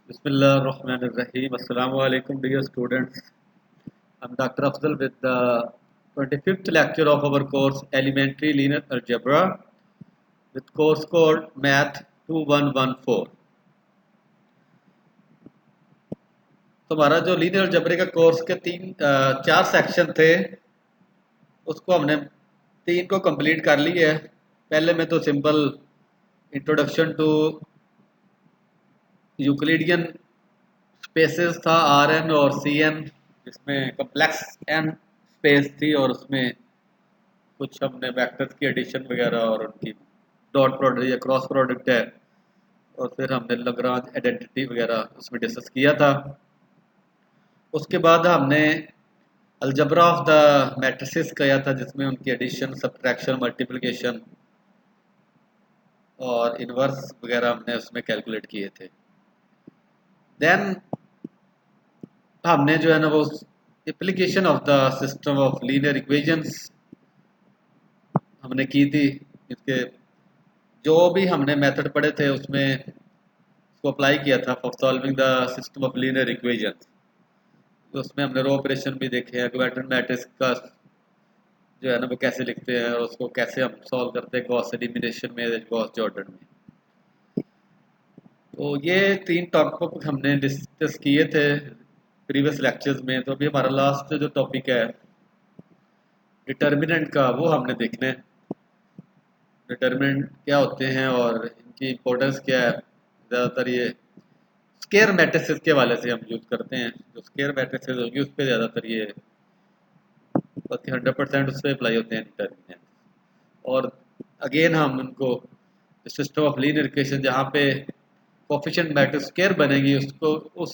Bismillahirrahmanirrahim. Assalamu alaikum, dear students. I'm Dr. Afzal with the 25th lecture of our course Elementary Linear Algebra with course code Math 2114. तो हमारा जो linear algebra का course के चार section थे उसको हमने तीन को कंप्लीट कर लिया है। पहले में तो simple introduction to Euclidean spaces था आर एन और सी एन, जिसमें कम्प्लेक्स एन स्पेस थी और उसमें कुछ हमने वेक्टर्स की एडिशन वगैरह और उनकी डॉट प्रोडक्ट या क्रॉस प्रोडक्ट है, और फिर हमने लग्रांज आइडेंटिटी वगैरह उसमें डिस्कस किया था। उसके बाद हमने अलजबरा ऑफ द मैट्रिसेस किया था, जिसमें उनकी एडिशन, सब्ट्रैक्शन, मल्टीप्लिकेशन और इनवर्स वगैरह हमने उसमें कैलकुलेट किए थे। देन हमने जो है ना वो application of the system of linear equations हमने की थी। इसके जो भी हमने मेथड पढ़े थे उसमें उसको अप्लाई किया था for solving the system of linear equations. तो उसमें हमने रो ऑपरेशन भी देखे हैं, क्वाड्रेटिक मैट्रिक्स का जो है ना वो कैसे लिखते हैं और उसको कैसे हम सॉल्व करते हैं गॉस एलिमिनेशन में, गॉस जॉर्डन में। तो ये तीन टॉपिक हमने डिस्कस किए थे प्रीवियस लेक्चर्स में। तो अभी हमारा लास्ट जो टॉपिक है डिटर्मिनेंट का, वो हमने देखना है। डिटर्मिनेंट क्या होते हैं और इनकी इम्पोर्टेंस क्या है। ज़्यादातर ये स्केयर मैट्रिसेस के हवाले से हम यूज़ करते हैं। जो स्केयर मैट्रिसेस होगी उस पर ज़्यादातर ये 100% उस पर अप्लाई होते हैं डिटर्मिनेंट। और अगेन हम उनको सिस्टम ऑफ लीनियर इक्वेशन जहाँ पे कोफिशिएंट मैट्रिक्स स्केयर बनेगी उसको उस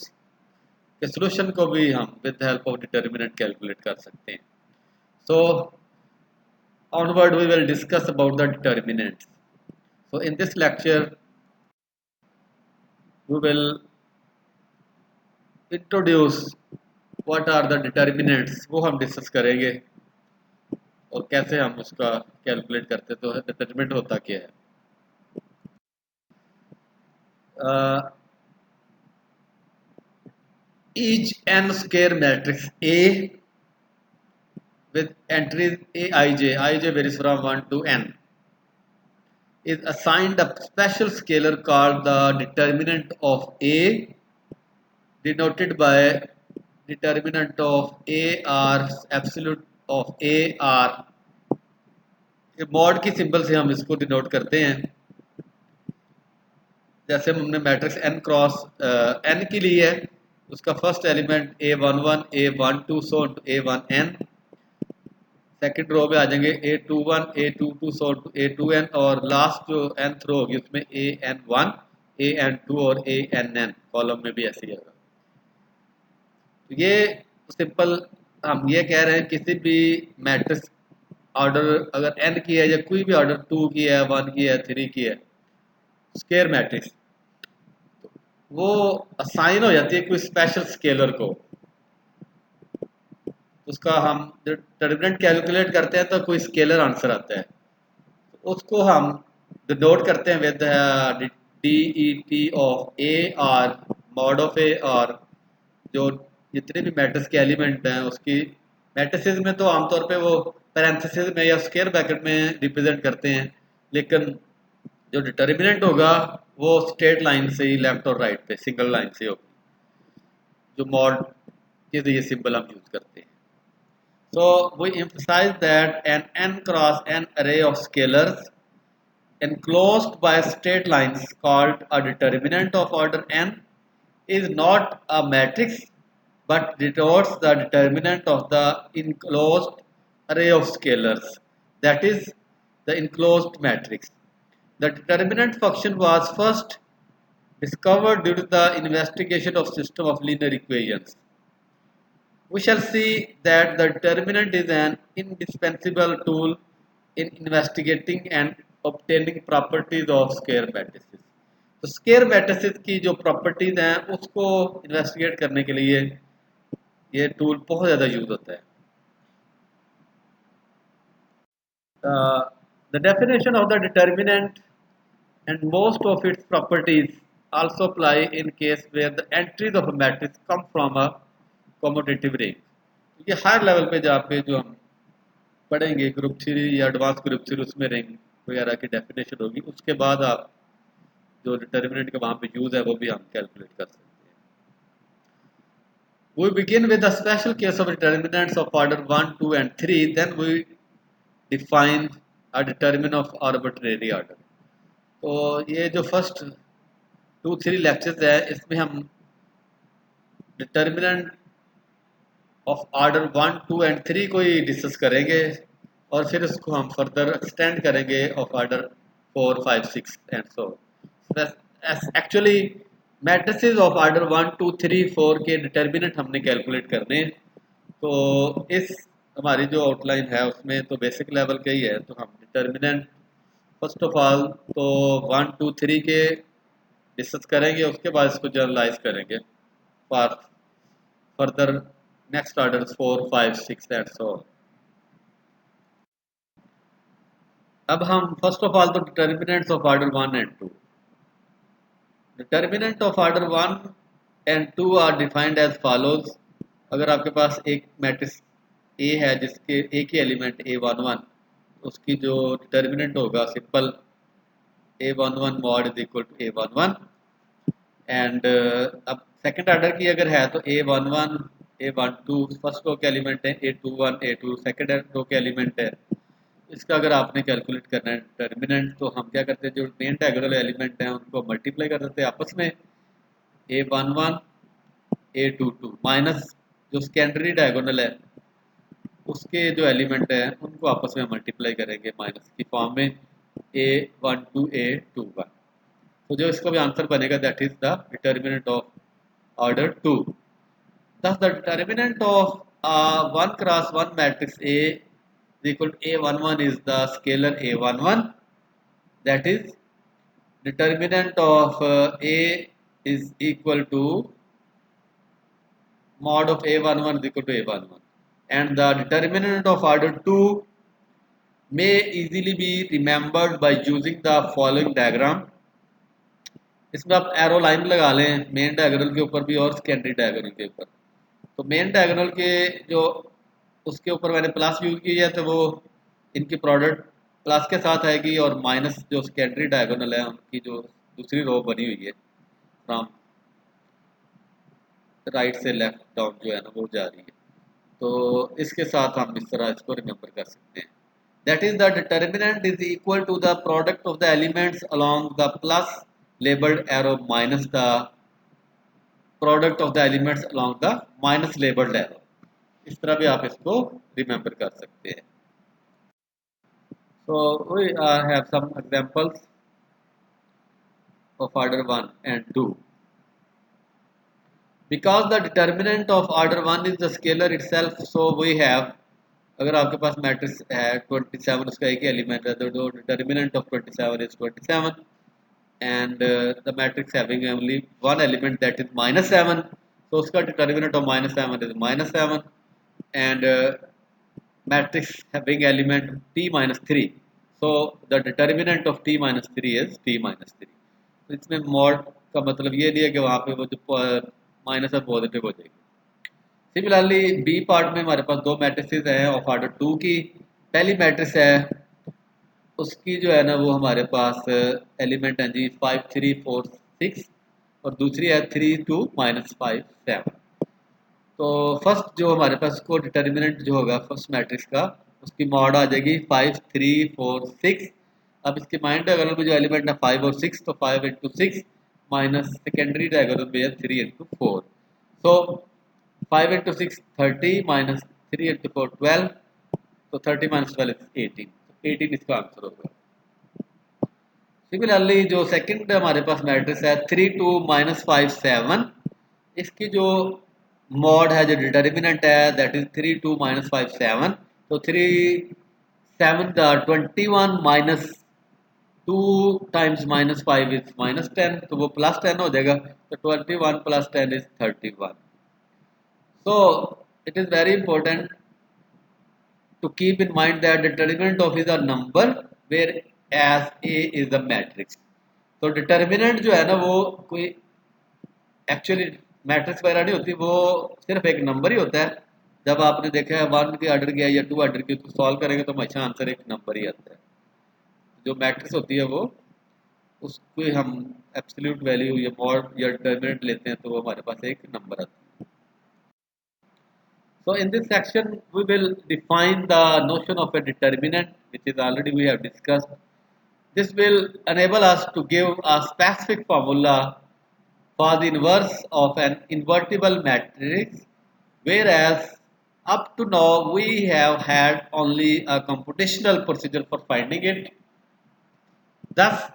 के सॉल्यूशन को भी हम with the help of determinant calculate कर सकते हैं। सो onward we will discuss about the determinants. So in this lecture we will introduce what are the determinants, वो हम डिस्कस करेंगे और कैसे हम उसका कैलकुलेट करते। तो डिटरमिनेंट होता क्या है। each n square matrix A with entries aij varies from 1 to n is assigned a special scalar called the determinant of A, denoted by determinant of A r absolute of A r। Mod की symbol से हम इसको denote करते हैं। जैसे हमने matrix n cross n की ली है, उसका फर्स्ट एलिमेंट A11 A12 सो A1n, सेकंड रो में आ जाएंगे A21 A22 सो A2n, और लास्ट जो nth रो होगी उसमें AN1 AN2 और ANN कॉलम में भी ऐसे ही होगा। तो ये सिंपल हम ये कह रहे हैं किसी भी मैट्रिक्स ऑर्डर अगर n की है या कोई भी ऑर्डर 2 की है 1 की है 3 की है स्क्वायर मैट्रिक्स, वो असाइन हो जाती है कोई स्पेशल स्केलर को। उसका हम डिटरमिनेंट कैलकुलेट करते हैं तो कोई स्केलर आंसर आता है, उसको हम डिनोट करते हैं with D E T of A R mod of A R. जो जितने भी मैट्रिक्स के एलिमेंट हैं उसकी मैट्रिसेस में तो आमतौर पे वो पैरेंथेसिस में या स्क्वायर ब्रैकेट में रिप्रेजेंट करते हैं, लेकिन जो डिटर्मिनेंट होगा वो स्ट्रेट लाइन से ही लेफ्ट और राइट पे सिंगल लाइन से होगी, जो मॉड के लिए सिंबल हम यूज करते हैं। So we emphasize that an n cross n array of scalars enclosed by straight lines called a determinant of order n is not a matrix but denotes the determinant of the enclosed array of scalars, that is the enclosed matrix. The determinant function was first discovered due to the investigation of system of linear equations. We shall see that the determinant is an indispensable tool in investigating and obtaining properties of square matrices. तो square matrices की जो properties हैं उसको investigate करने के लिए ये tool बहुत ज़्यादा यूज होता है। The definition of the determinant and most of its properties also apply in case where the entries of a matrix come from a commutative ring. ये हायर लेवल पे जहाँ पे जो हम पढ़ेंगे ग्रुप थ्री या एडवांस ग्रुप थ्री उसमें ring वगैरह की डेफिनेशन होगी, उसके बाद आप जो डिटर्मिनेंट का वहाँ पे यूज है वो भी हम कैलकुलेट कर सकते हैं. We begin with the special case of determinants of order 1, 2 and 3, then we define a determinant of arbitrary order. तो ये जो फर्स्ट 2-3 लेक्चर्स है इसमें हम डिटर्मिनेंट ऑफ ऑर्डर 1, 2 एंड 3 को ही डिस्कस करेंगे और फिर उसको हम फर्दर एक्सटेंड करेंगे of order 4, 5, 6 and so. Actually matrices of order 1, 2, 3, 4 के डिटर्मिनेंट हमने कैलकुलेट करने हैं. तो इस हमारी जो आउटलाइन है उसमें तो बेसिक लेवल का ही है. तो हम डिटर्मिनेंट फर्स्ट ऑफ ऑल तो 1, 2, 3 के डिस्कस करेंगे, उसके बाद इसको जनरलाइज करेंगे for further next order 4, 5, 6 and so. अब हम फर्स्ट ऑफ ऑल तो determinants of order 1 and 2. Determinant of order 1 and 2 are defined as follows. अगर आपके पास एक मैट्रिक्स ए है जिसके ए की एलिमेंट A11, उसकी जो डिटर्मिनेंट होगा simple A11 mod is equal to A11. And अब सेकंड ऑर्डर की अगर है तो A11 A12 फर्स्ट रो के एलिमेंट है, A21 A2 सेकंड रो के एलिमेंट है. इसका अगर आपने कैलकुलेट करना है डिटर्मिनेंट तो हम क्या करते हैं, जो मेन डायगोनल एलिमेंट हैं उनको मल्टीप्लाई कर देते हैं आपस में. A11 A22 माइनस जो सेकेंडरी डायगोनल है उसके जो एलिमेंट हैं उनको आपस में मल्टीप्लाई करेंगे माइनस की फॉर्म में A12 A21. तो जो इसका भी आंसर बनेगा that is the determinant of order 2. Thus the determinant of 1 cross 1 matrix A is equal to A11 is the scalar A11, that is determinant of A is equal to mod of A11 is equal to A11, and the determinant of order 2 may easily be remembered by using the following diagram. इसमें आप arrow line लगा लें main diagonal के ऊपर भी और secondary diagonal के ऊपर. तो मेन डायगोनल के जो उसके ऊपर मैंने प्लस यूज किया है तो वो इनकी प्रोडक्ट प्लस के साथ आएगी और माइनस जो सेकेंडरी डायगोनल है उनकी जो दूसरी रो बनी हुई है फ्रॉम राइट से लेफ्ट डाउन जो है ना वो जा रही है. तो इसके साथ हम इस तरह इसको रिमेंबर कर सकते हैं. That is the determinant is equal to the product of the elements along the plus labelled arrow minus the product of the elements along the minus labelled arrow. इस तरह भी आप इसको रिमेंबर कर सकते हैं. So we have some examples of order 1 and 2. Because the determinant of order 1 is the scalar itself, so we have अगर आपके पास मैट्रिक्स है 27 उसका एक ही एलिमेंट है तो जो determinant of 27 is 27 and the matrix having only one element that is -7, so उसका determinant of -7 is -7 and matrix having element t minus 3, so the determinant of t minus 3 is t minus 3. तो इसमें mod का मतलब ये नहीं है कि वहाँ पे वो जो माइनस है पॉजिटिव हो जाएगी. सिमिलरली बी पार्ट में हमारे पास दो मैट्रिसेस हैं ऑफ ऑर्डर 2 की. पहली मैट्रिक्स है उसकी जो है ना वो हमारे पास एलिमेंट है जी 5, 3, 4, 6 और दूसरी है 3, 2, -5, 7. तो फर्स्ट जो हमारे पास को डिटर्मिनेंट जो होगा फर्स्ट मैट्रिक्स का उसकी मॉड आ जाएगी 5, 3, 4, 6. अब इसके माइंड डायगोनल में जो एलिमेंट है 5 और 6 तो 5 इंटू 6 माइनस सेकेंडरी डायगोनल में है 3 इंटू 4. सो 5 इंटू 6 30 माइनस 3 इंटू 4 12. तो 30 माइनस 12 इज 18. 18 इसका आंसर होगा. सिमिलरली जो सेकंड हमारे पास मैट्रिक्स है 3, 2, -5, 7, इसकी जो मॉड है जो डिटर्मिनेंट है दैट इज 3, 2, -5, 7. तो 3 7 का 21 माइनस 2 टाइम्स -5 इज -10 तो वो +10 हो जाएगा. तो 21 + 10 is 31. So it is very important to keep in mind that determinant of is a number whereas A is a matrix. तो डिटर्मिनेंट जो है ना वो कोई एक्चुअली मैट्रिक्स वगैरह नहीं होती, वो सिर्फ एक नंबर ही होता है। जब आपने देखा है 1 के आर्डर की या 2 आर्डर की तो सॉल्व करेंगे तो हमेशा आंसर एक नंबर ही आता है। जो मैट्रिक्स होती है वो उसको हम एब्सोल्यूट वैल्यू या मॉड या डिटर्मिनेंट लेते हैं तो वो हमारे पास एक नंबर आता है। So in this section we will define the notion of a determinant, which is already we have discussed. This will enable us to give a specific formula for the inverse of an invertible matrix, whereas up to now we have had only a computational procedure for finding it. Thus,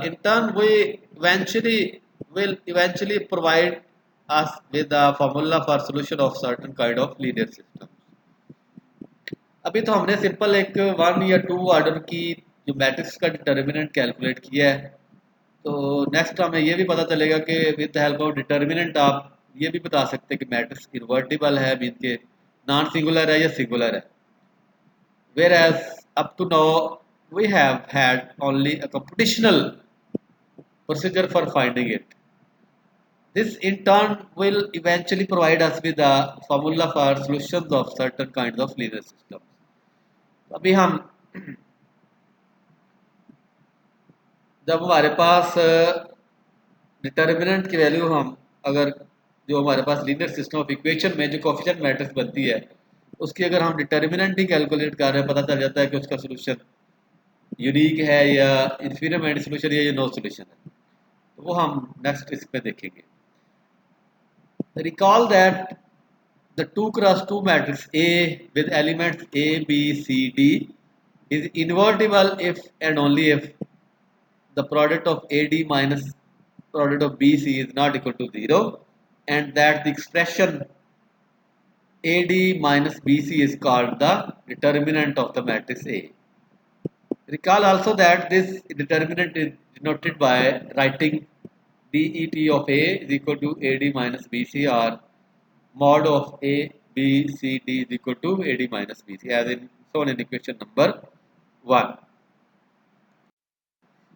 in turn, we eventually provide us with a formula for solution of certain kind of linear system. अभी तो हमने simple एक 1 या 2 order की जो matrix का determinant calculate किया है। तो नेक्स्ट हमें ये भी पता चलेगा कि with the help of determinant आप ये भी बता सकते हैं कि मैट्रिक्स इन्वर्टिबल है, मीन के नॉन सिंगुलर है या सिंगुलर है। whereas up to now we have had only a computational procedure for finding it. This in turn will eventually provide us with a formula for solutions of certain kinds of linear systems. अभी हम जब हमारे पास determinant की value हम अगर जो हमारे पास linear system of equation में जो कोफिशिएंट मैट्रिक्स बनती है उसकी अगर हम डिटर्मिनेंट ही कैलकुलेट कर रहे हैं, पता चल जाता है कि उसका सोल्यूशन यूनिक है या इंफीरियर माइंड सोल्यूशन है या नो सोल्यूशन है। तो वो हम नेक्स्ट इस पे देखेंगे। Recall that the 2 cross 2 matrix A with elements A, B, C, D is invertible if and only if the product of AD minus product of BC is not equal to 0, and that the expression AD minus BC is called the determinant of the matrix A. Recall also that this determinant is denoted by writing DET of A is equal to AD minus BC, or mod of A, B, C, D is equal to AD minus BC, as in shown in equation number 1.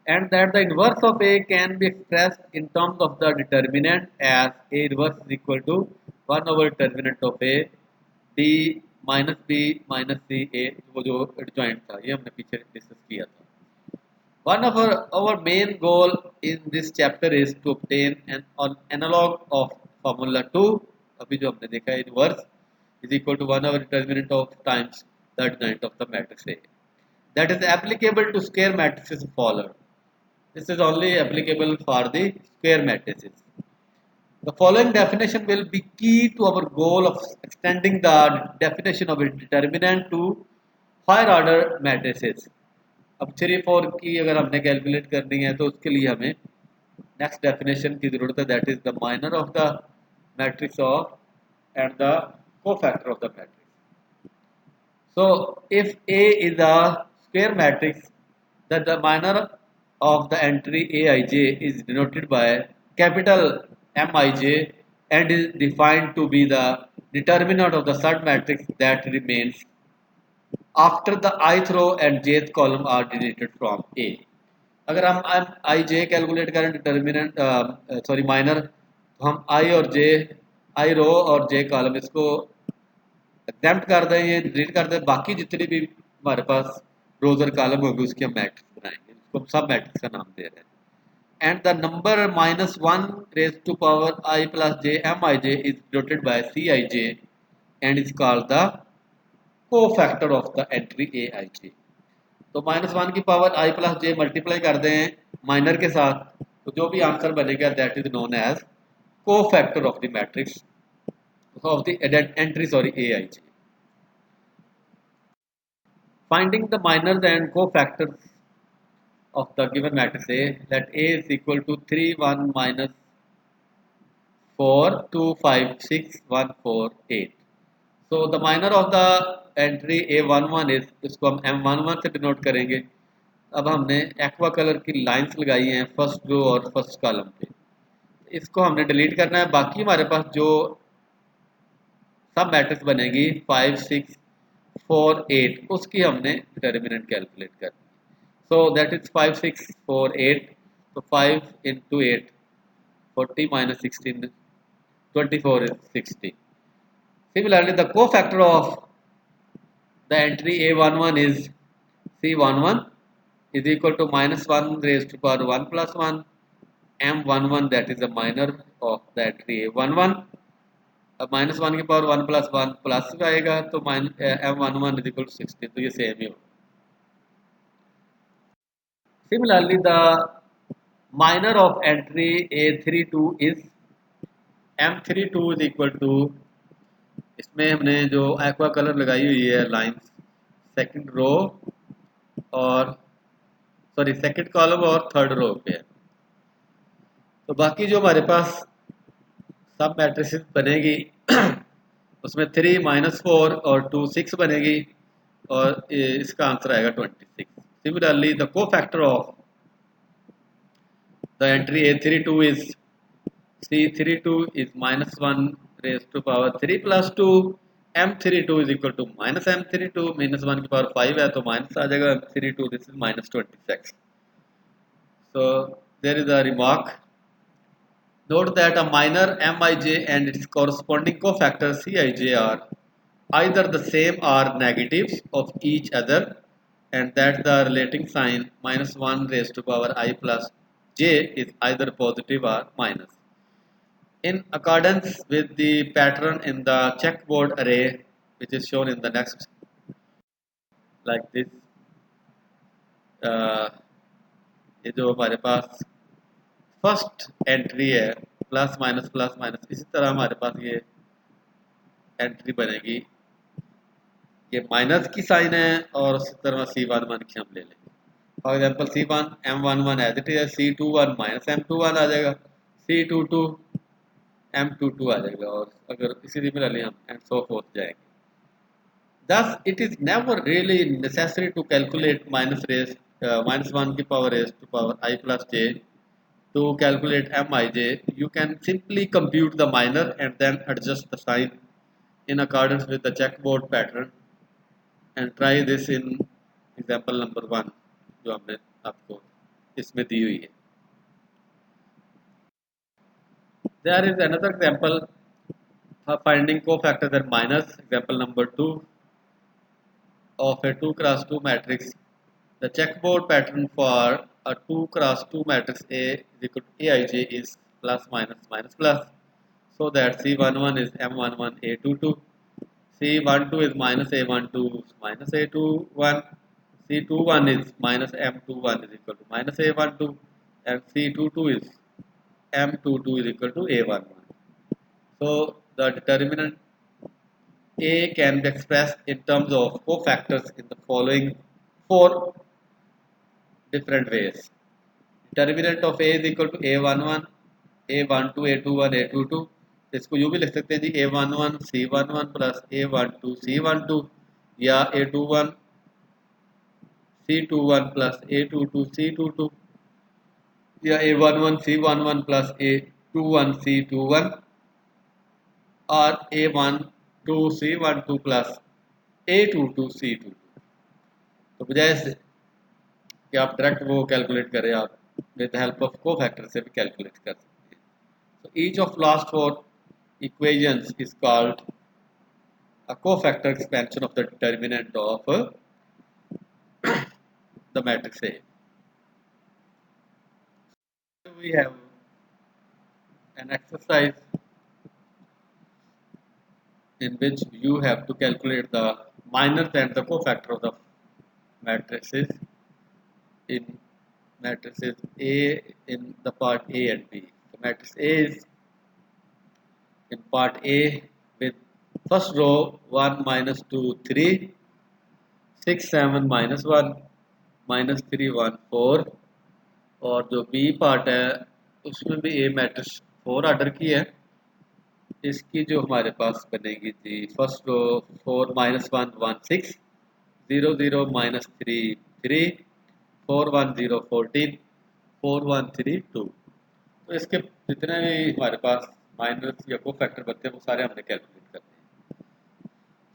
And that the inverse of A can be expressed in terms of the determinant as A inverse is equal to 1 over determinant of A, D minus B minus C A, वो जो adjoint था ये हमने पीछे discuss किया था। One of our main goal in this chapter is to obtain an analog of formula 2, अभी जो हमने देखा है inverse is equal to 1 over determinant of times the determinant of the matrix A, that is applicable to square matrices followed. This is only applicable for the square matrices. The following definition will be key to our goal of extending the definition of a determinant to higher order matrices. अब 3-4 की अगर हमने calculate करनी है तो उसके लिए हमें नेक्स्ट डेफिनेशन की जरूरत है, that is the minor of the matrix of and the cofactor of the matrix. So if A is a square matrix then the minor of the entry Aij is denoted by capital Mij and is defined to be the determinant of the submatrix that remains after the ith row and jth column are deleted from A. अगर हम आई जे calculate करें determinant sorry minor, तो हम आई और जे आई रो और जे column इसको exempt कर दें, ये डिलीट कर दें, बाकी जितनी भी हमारे पास रोज और कॉलम होगी उसकी हम मैट्रिक्स बनाएंगे, उसको हम सब मैट्रिक्स का नाम दे रहे हैं। And the number -1 raised to power I plus j Mij is denoted by Cij and is called the cofactor of the entry Aij. तो -1 की power I plus J multiply कर दें माइनर के साथ, तो जो भी आंसर बनेगा that is known as cofactor of the matrix of the entry sorry Aij. Finding the minors and cofactors of the given matrix A, that A is equal to 3 1 minus 4 2 5 6 1 4 8. So the minor of the entry A11 is, इसको हम M11 से denote करेंगे। अब हमने aqua colour की lines लगाई हैं first row और फर्स्ट कॉलम पे, इसको हमने डिलीट करना है। बाकी हमारे पास जो सब मैट्रिक्स बनेगी 5 6 4 8 उसकी हमने डिटर्मिनेंट कैलकुलेट करनी है। सो दैट इज 5 6 4 8 तो 5 into 8 40 minus 16 24 is 60. Similarly, the cofactor of the entry A11 is C11 is equal to minus 1 raised to power 1 plus 1 M11, that is the minor of the entry A11. अब minus one की power one plus आएगा तो M11 is equal to 16, तो ये same ही होगा. Similarly, the minor of entry A32 is M32 is equal to, इसमें हमने जो एक्वा कलर लगाई हुई है लाइंस सेकंड रो और सॉरी सेकंड कॉलम और थर्ड रो पे है. तो बाकी जो हमारे पास सब मैट्रिसेस बनेगी उसमें 3 -4 और 2 6 बनेगी और इसका आंसर आएगा 26. Similarly the cofactor of the entry A32 is C32 is minus 1 raised to power 3 plus 2. M32 is equal to minus M32, minus 1 की पावर 5 है तो माइनस आ जाएगा M32, this is minus 26. So there is a remark. Note that a minor Mij and its corresponding cofactor Cij are either the same or negatives of each other, and that the relating sign minus 1 raised to power I plus j is either positive or minus. In accordance with the pattern in the checkboard array, which is shown in the next, like this, ये जो हमारे पास first entry है plus minus, इसी तरह हमारे पास ये entry बनेगी. ये माइनस की साइन है और उसी तरह C11 की हम ले लेंगे. For example C1 M11 as it is, C21 minus M21 आ जाएगा, C22 M22 आ जाएगा और अगर इसी सिमिलरली हम एंड सो फोर्थ जाएंगे. Thus, it is never really necessary to calculate minus 1 की power raised to power I plus j to calculate Mij. You can simply compute the minor and then adjust the sign in accordance with the checkboard pattern, and try this in example number 1 जो हमने आपको इसमें दी हुई है. There is another example of finding cofactors and minors. Example number 2 of a 2 cross 2 matrix. The checkboard pattern for a 2 cross 2 matrix A is equal to Aij is plus minus minus plus, so that C11 is M11 A22, C12 is minus A12 minus A21, C21 is minus M21 is equal to minus A12, and C22 is M22 is equal to A11. So the determinant A can be expressed in terms of cofactors in the following 4 different ways. Determinant of A is equal to A11, A12, A21, A22. इसको यूँ भी लिख सकते हैं जी A11 C11 plus A12 C12 या A21 C21 plus A22 C22 या A11 C11 plus A21 C21 और A12 C12 plus A22 C22. तो बजाय से कि आप डायरेक्ट वो कैलकुलेट करें, आप विद हेल्प ऑफ कोफैक्टर से भी कैलकुलेट कर सकते हैं. So each of last 4 equations is called a cofactor expansion of the determinant of the matrix A. We have an exercise in which you have to calculate the minors and the cofactor of the matrices in matrices A in the part A and B. The matrix A is in part A with first row 1 minus 2 3 6 7 minus 1 minus 3 1 4, और जो B part है उसमें भी ए matrix 4 order की है. इसकी जो हमारे पास बनेगी थी फर्स्ट रो 4 minus 1 1 6 0 0 minus 3 3 4 1 0 14 4 1 3 2. तो इसके जितने भी हमारे पास माइनस या को फैक्टर बनते हैं वो सारे हमने कैलकुलेट करते हैं.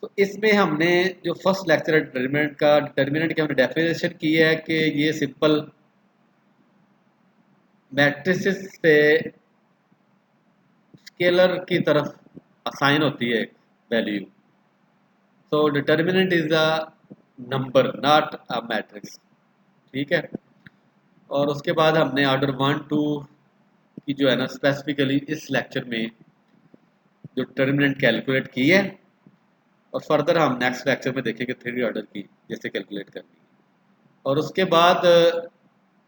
तो इसमें हमने जो फर्स्ट लेक्चर डिटर्मिनेंट की हमने डेफिनेशन की है कि ये सिंपल मैट्रिसेस से स्केलर की तरफ असाइन होती है value. So determinant is a number not a matrix. ठीक है। और उसके बाद हमने ऑर्डर 1 2 की जो है ना स्पेसिफिकली इस लेक्चर में जो डिटर्मिनेंट कैलकुलेट की है, और फर्दर हम नेक्स्ट लेक्चर में देखेंगे 3D ऑर्डर की जैसे कैलकुलेट करनी है। और उसके बाद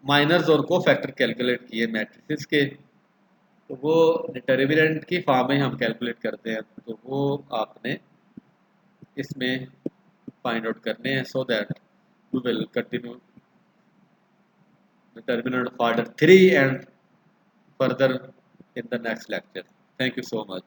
माइनर्स और को फैक्टर कैलकुलेट किए मैट्रिसेस के, तो वो डिटर्मिनेंट की फॉर्म में हम कैलकुलेट करते हैं, तो वो आपने इसमें फाइंड आउट करने हैं, so that we will continue determinant of order 3 and further in the next lecture. Thank you so much.